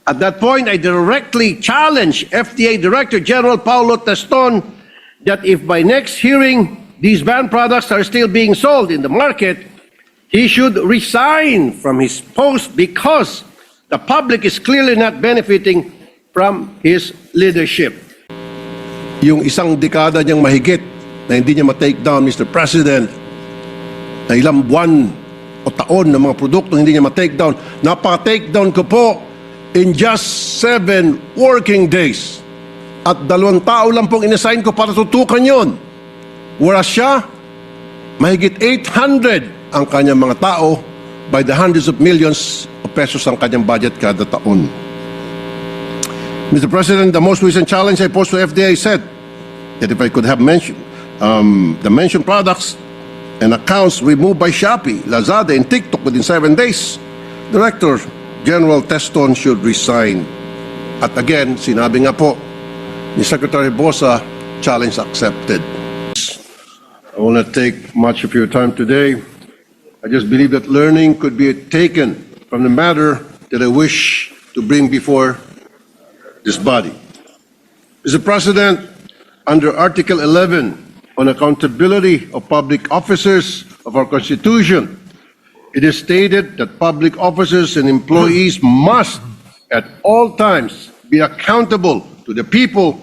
At that point, I directly challenged FDA Director General Paulo Teston that if by next hearing these banned products are still being sold in the market, he should resign from his post because the public is clearly not benefiting from his leadership. Yung isang dekada niyang mahigit na hindi niya ma-take down, Mr. President, na ilang buwan o taon ng mga produkto hindi niya ma-take down, napaka-take down ko po in just 7 working days. At 2 tao lang pong inassign ko para tutukan yon. Whereas siya, mahigit 800 ang kanyang mga tao, by the hundreds of millions of pesos ang kanyang budget kada taon. Mr. President, the most recent challenge I posed to FDA said that if I could have mentioned the mentioned products and accounts removed by Shopee, Lazada, and TikTok within 7 days, Director General Teston should resign. At again, sinabi nga po ni Secretary Bosa, challenge accepted. I will not take much of your time today. I just believe that learning could be taken from the matter that I wish to bring before this body. Mr. President, under Article 11 on accountability of public officers of our Constitution, it is stated that public officers and employees must at all times be accountable to the people,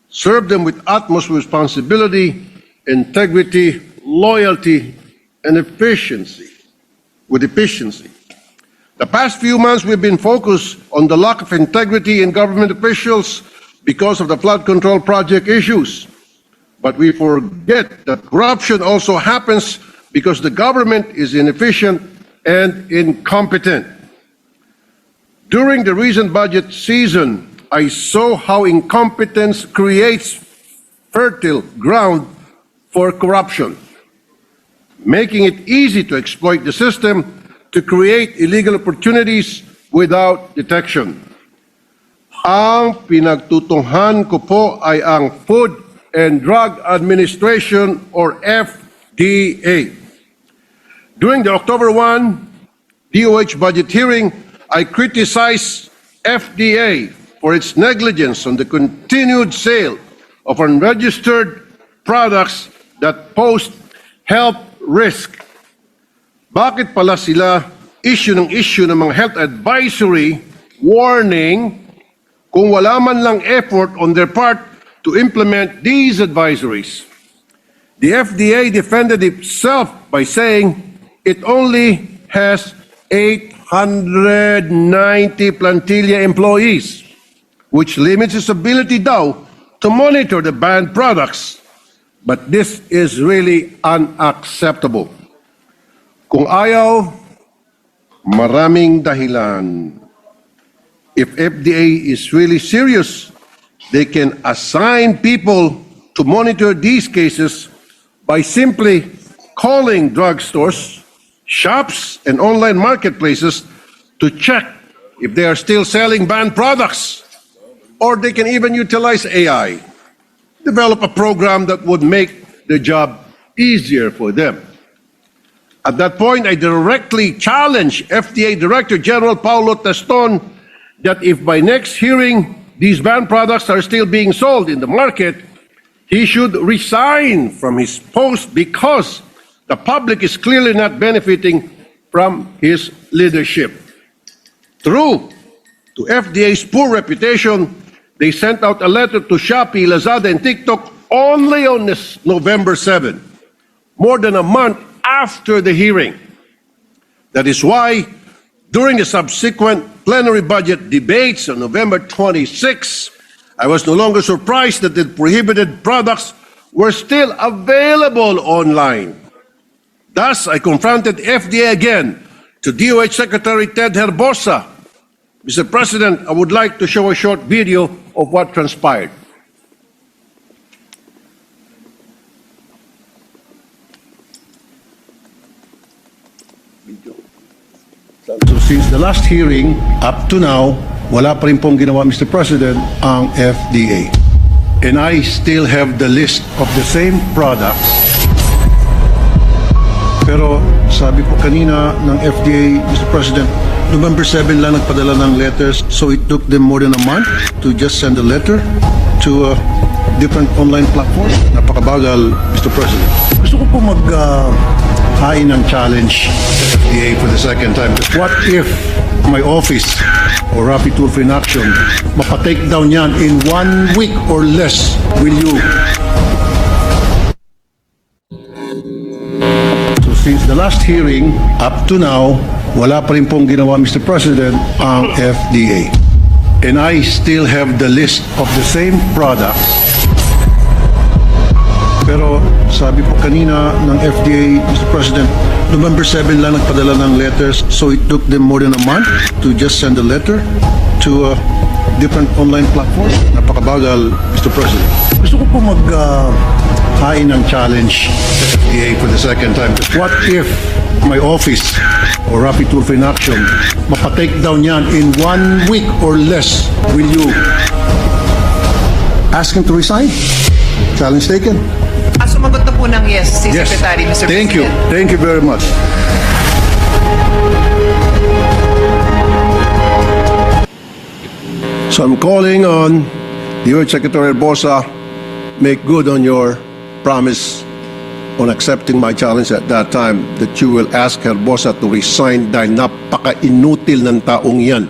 serve them with utmost responsibility, integrity, loyalty, and efficiency. The past few months we've been focused on the lack of integrity in government officials because of the flood control project issues. But we forget that corruption also happens because the government is inefficient and incompetent. During the recent budget season, I saw how incompetence creates fertile ground for corruption, making it easy to exploit the system to create illegal opportunities without detection. Ang pinagtutunghan ko po ay ang Food and Drug Administration or FDA. During the October 1 DOH budget hearing, I criticized FDA for its negligence on the continued sale of unregistered products that pose health risk. Bakit pala sila issue ng mga health advisory warning kung wala man lang effort on their part to implement these advisories? The FDA defended itself by saying it only has 890 plantilla employees, which limits its ability daw to monitor the banned products. But this is really unacceptable. Kung ayaw, maraming dahilan. If FDA is really serious, they can assign people to monitor these cases by simply calling drugstores, shops, and online marketplaces to check if they are still selling banned products. Or they can even utilize AI, develop a program that would make the job easier for them. At that point, I directly challenged FDA Director General Paulo Teston that if by next hearing these banned products are still being sold in the market, he should resign from his post because the public is clearly not benefiting from his leadership. True to FDA's poor reputation, they sent out a letter to Shopee, Lazada, and TikTok only on this November 7, more than a month after the hearing. That is why, during the subsequent plenary budget debates on November 26, I was no longer surprised that the prohibited products were still available online. Thus, I confronted FDA again to DOH Secretary Ted Herbosa. Mr. President, I would like to show a short video of what transpired. So since the last hearing, up to now, wala pa rin pong ginawa, Mr. President, ang FDA. And I still have the list of the same products. Pero sabi po kanina ng FDA, Mr. President, November 7 lang nagpadala ng letters, so it took them more than a month to just send a letter to different online platforms. Napakabagal, Mr. President. Gusto ko po hain ng challenge sa FDA for the second time. What if my office or Rapid Tool for Inaction mapatake down yan in 1 week or less? Will you? So since the last hearing, up to now, wala pa rin pong ginawa, Mr. President, ang FDA. And I still have the list of the same products. Pero sabi po kanina ng FDA, Mr. President, November 7 lang nagpadala ng letters, so it took them more than a month to just send a letter to different online platforms. Napakabagal, Mr. President. Gusto ko po hain ng challenge sa FDA for the second time. What if my office or Rapid Tool for Inaction mapatake down yan in 1 week or less? Will you ask him to resign? Challenge taken. Sumagot na po ng yes si Secretary, Mr. Thank you. President. Thank you very much. So I'm calling on the Earth Secretary Bosa, make good on your promise on accepting my challenge at that time that you will ask Herbosa to resign dahil napaka-inutil ng taong yan.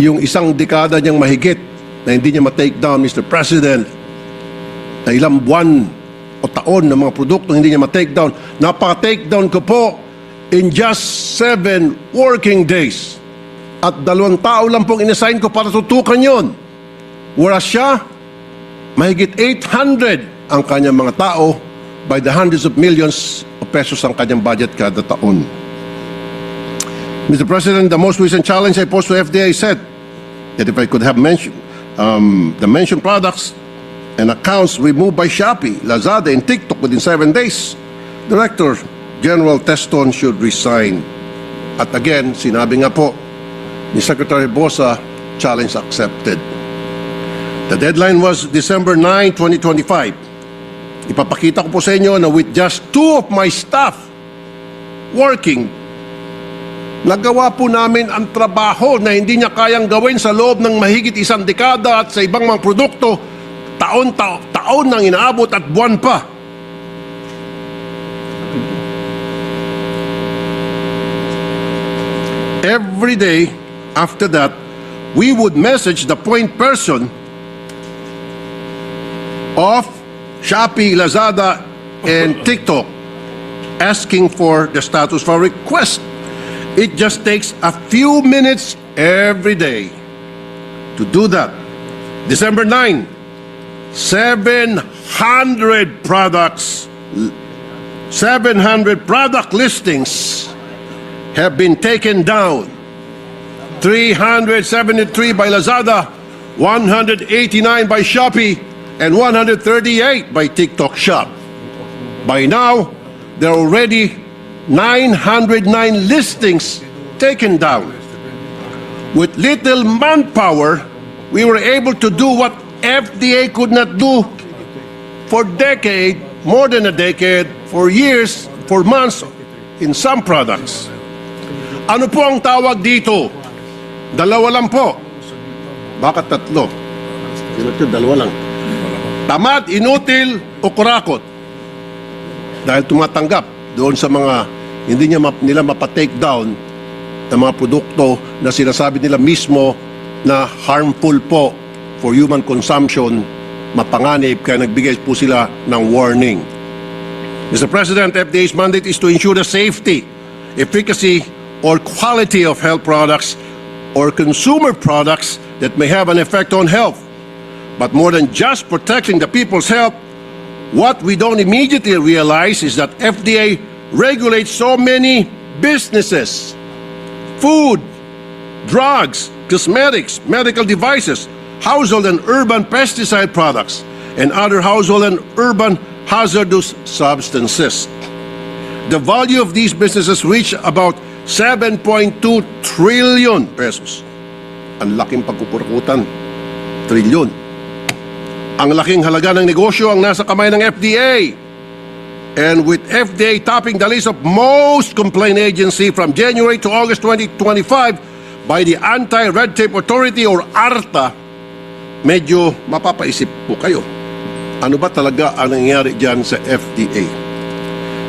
Yung isang dekada niyang mahigit na hindi niya ma-take down, Mr. President, na ilang buwan o taon ng mga produkto hindi niya ma-take down. Napaka-take down ko po in just 7 working days. At 2 tao lang pong inassign ko para tutukan yon. Whereas siya, mahigit 800 ang kanyang mga tao by the hundreds of millions of pesos ang kanyang budget kada taon. Mr. President, the most recent challenge I posed to FDA said that if I could have mentioned the mentioned products and accounts removed by Shopee, Lazada, and TikTok within 7 days, Director General Teston should resign. At again, sinabi nga po ni Secretary Bosa, challenge accepted. The deadline was December 9, 2025. Ipapakita ko po sa inyo na with just 2 of my staff working, nagawa po namin ang trabaho na hindi niya kayang gawin sa loob ng mahigit 1 dekada at sa ibang mga produkto, taon nang inaabot at buwan pa. Every day after that, we would message the point person of Shopee, Lazada, and TikTok asking for the status for request. It just takes a few minutes every day to do that. December 9, 700 products, 700 product listings have been taken down. 373 by Lazada, 189 by Shopee, and 138 by TikTok Shop. By now, there are already 909 listings taken down. With little manpower, we were able to do what FDA could not do for decade, more than a decade, for years, for months in some products. Ano po ang tawag dito? 2 lang po. Bakit 3? Dalawa lang. Tamad, inutil, o kurakot. Dahil tumatanggap doon sa mga hindi nila mapatake down ng mga produkto na sinasabi nila mismo na harmful po for human consumption, mapanganib, kaya nagbigay po sila ng warning. Mr. President, FDA's mandate is to ensure the safety, efficacy, or quality of health products or consumer products that may have an effect on health. But more than just protecting the people's health, what we don't immediately realize is that FDA regulates so many businesses, food, drugs, cosmetics, medical devices, household and urban pesticide products, and other household and urban hazardous substances. The value of these businesses reach about 7.2 trillion pesos. Ang laking pagkukurakutan. Trilyon. Ang laking halaga ng negosyo ang nasa kamay ng FDA. And with FDA topping the list of most complaint agency from January to August 2025 by the Anti-Red Tape Authority or ARTA, medyo mapapaisip po kayo. Ano ba talaga ang nangyayari dyan sa FDA?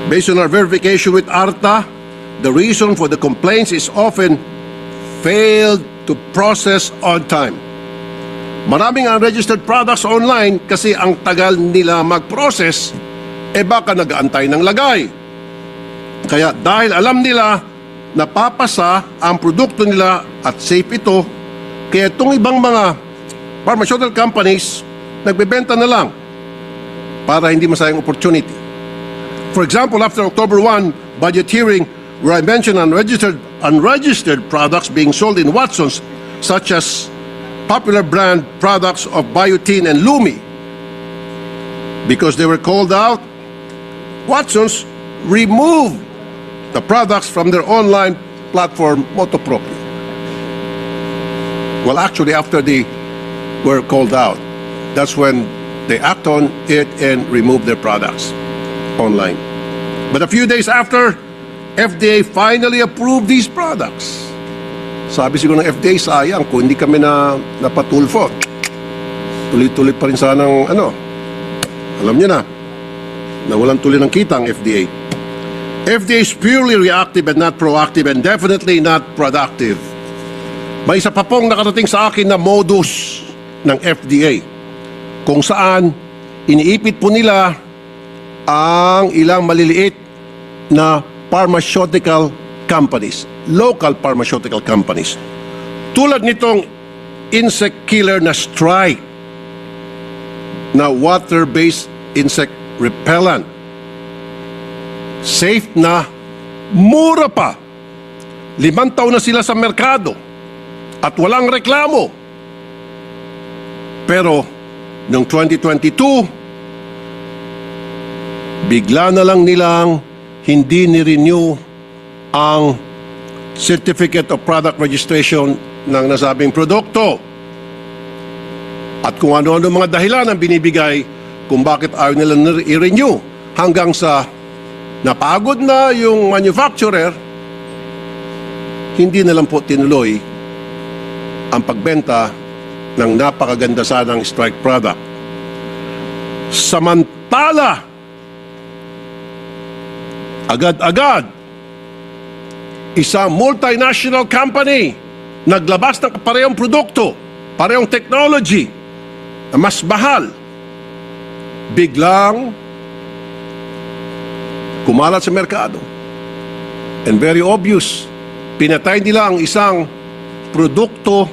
Based on our verification with ARTA, the reason for the complaints is often failed to process on time. Maraming unregistered products online kasi ang tagal nila mag-process, baka nag-aantay ng lagay. Kaya dahil alam nila na papasa ang produkto nila at safe ito, kaya itong ibang mga pharmaceutical companies nagbebenta na lang para hindi masayang opportunity. For example, after October 1 budget hearing where I mentioned unregistered products being sold in Watsons such as popular brand products of Biotin and Lumi, because they were called out, Watsons removed the products from their online platform Motopropio. Well, actually, after they were called out, that's when they act on it and remove their products online. But a few days after, FDA finally approved these products. Sabi siguro ng FDA, sayang kung hindi kami napatulfo. Tuloy-tuloy pa rin sanang alam niyo na walang tuloy ng kita ang FDA. FDA is purely reactive and not proactive and definitely not productive. May isa pa pong nakarating sa akin na modus ng FDA kung saan iniipit po nila ang ilang maliliit na pharmaceutical companies, local pharmaceutical companies. Tulad nitong insect killer na Strike, na water-based insect repellent. Safe na, mura pa. 5 taon na sila sa merkado at walang reklamo. Pero noong 2022, bigla na lang nilang hindi ni-renew ang Certificate of Product Registration ng nasabing produkto. At kung ano-ano mga dahilan ang binibigay kung bakit ayaw nila i-renew hanggang sa napagod na yung manufacturer, hindi na lang po tinuloy ang pagbenta ng napakaganda sanang Strike product. Samantala, agad-agad, isang multinational company naglabas ng parehong produkto, parehong technology na mas mahal, biglang kumalat sa merkado. And very obvious, pinatay nila ang isang produkto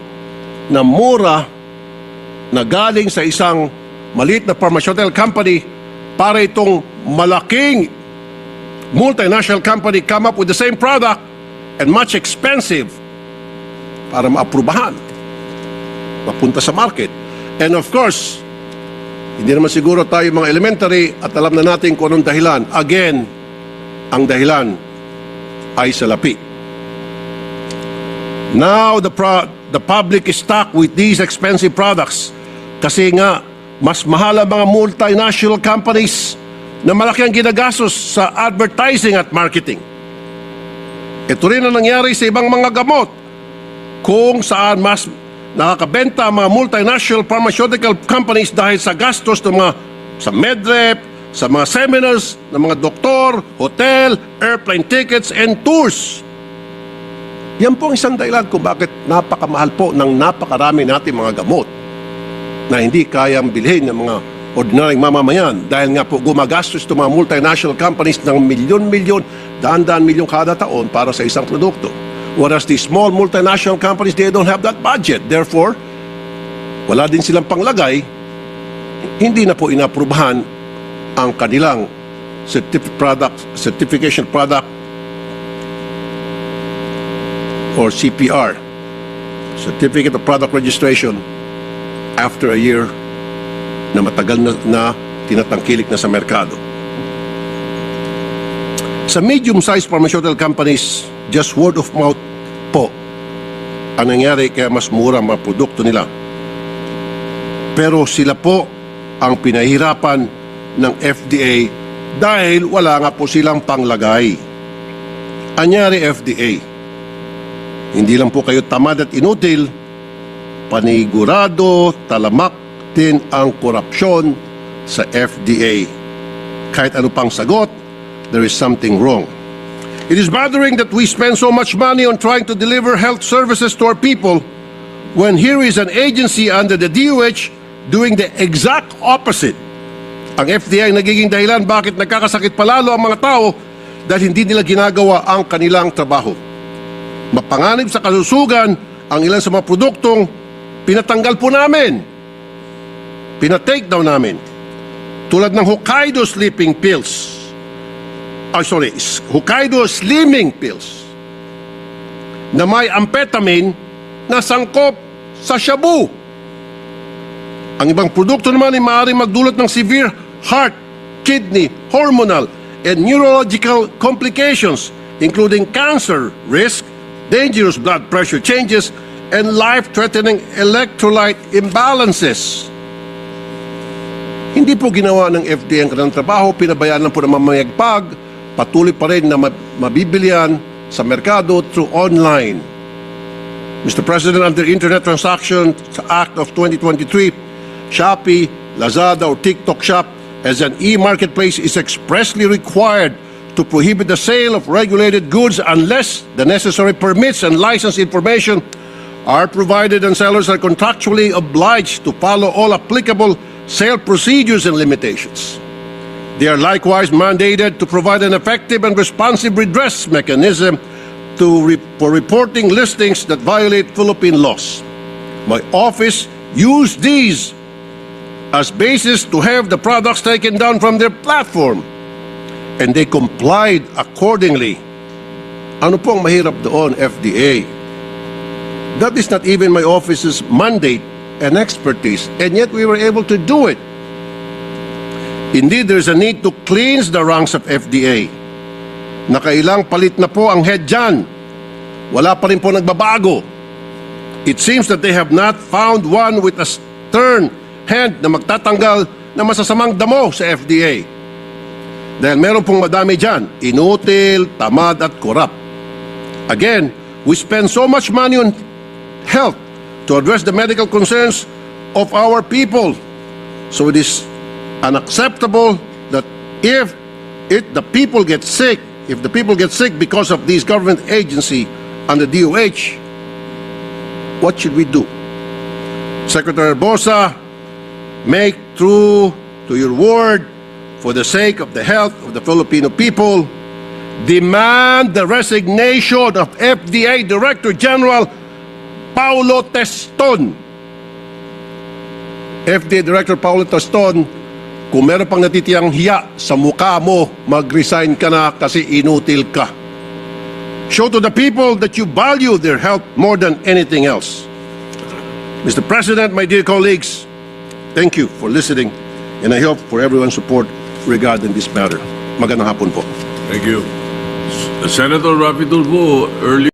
na mura na galing sa isang maliit na pharmaceutical company para itong malaking multinational company come up with the same product and much expensive para maaprubahan, mapunta sa market. And of course, hindi naman siguro tayo mga elementary at alam na natin kung anong dahilan. Again, ang dahilan ay salapi. Now the public is stuck with these expensive products kasi nga mas mahal ang mga multinational companies na malaki ang ginagastos sa advertising at marketing. Ito rin ang nangyari sa ibang mga gamot kung saan mas nakakabenta ang mga multinational pharmaceutical companies dahil sa gastos ng mga sa medrep, sa mga seminars ng mga doktor, hotel, airplane tickets, and tours. Yan po ang isang dahilan kung bakit napakamahal po ng napakarami natin mga gamot na hindi kayang bilhin ng mga ordinaryong mamamayan dahil nga po gumagastos itong mga multinational companies ng milyon-milyon, daan-daan milyon kada taon para sa isang produkto. Whereas the small multinational companies, they don't have that budget. Therefore, wala din silang panglagay, hindi na po inaprubahan ang kanilang certification product or CPR, Certificate of Product Registration, after a year na matagal na tinatangkilik na sa merkado. Sa medium-sized pharmaceutical companies, just word of mouth po ang nangyari kaya mas mura ang mga produkto nila. Pero sila po ang pinahirapan ng FDA dahil wala nga po silang panglagay. Anyari FDA, hindi lang po kayo tamad at inutil, panigurado, talamak din ang korupsyon sa FDA. Kahit ano pang sagot, there is something wrong. It is bothering that we spend so much money on trying to deliver health services to our people when here is an agency under the DOH doing the exact opposite. Ang FDA ay nagiging dahilan bakit nagkakasakit palalo ang mga tao dahil hindi nila ginagawa ang kanilang trabaho. Mapanganib sa kalusugan ang ilan sa mga produktong pinatanggal po namin. Pinatake down namin. Tulad ng Hokkaido sleeping pills. Hokkaido slimming pills na may amphetamine na sangkop sa shabu. Ang ibang produkto naman ay maaaring magdulot ng severe heart, kidney, hormonal, and neurological complications including cancer risk, dangerous blood pressure changes, and life-threatening electrolyte imbalances. Hindi po ginawa ng FDA ang kanilang trabaho, pinabayaan lang po ng mamayagpag, patuloy pa rin na mabibilian sa merkado through online. Mr. President, under Internet Transaction Act of 2023, Shopee, Lazada, or TikTok Shop as an e-marketplace is expressly required to prohibit the sale of regulated goods unless the necessary permits and license information are provided and sellers are contractually obliged to follow all applicable sale procedures and limitations. They are likewise mandated to provide an effective and responsive redress mechanism for reporting listings that violate Philippine laws. My office used these as basis to have the products taken down from their platform, and they complied accordingly. Ano pong mahirap doon, FDA? That is not even my office's mandate and expertise, and yet we were able to do it. Indeed, there is a need to cleanse the ranks of FDA. Nakailang palit na po ang head dyan. Wala pa rin po nagbabago. It seems that they have not found one with a stern hand na magtatanggal na masasamang damo sa FDA. Dahil meron pong madami dyan, inutil, tamad at corrupt. Again, we spend so much money on health to address the medical concerns of our people. So it is unacceptable that if the people get sick because of this government agency and the DOH, what should we do? Secretary Bosa, make true to your word for the sake of the health of the Filipino people. Demand the resignation of FDA Director General Paulo Teston. FDA Director Paulo Teston, kung meron pang natitiyang hiya sa mukha mo, mag-resign ka na kasi inutil ka. Show to the people that you value their health more than anything else. Mr. President, my dear colleagues, thank you for listening, and I hope for everyone's support regarding this matter. Magandang hapon po. Thank you. Senator Rapi Tulfo, earlier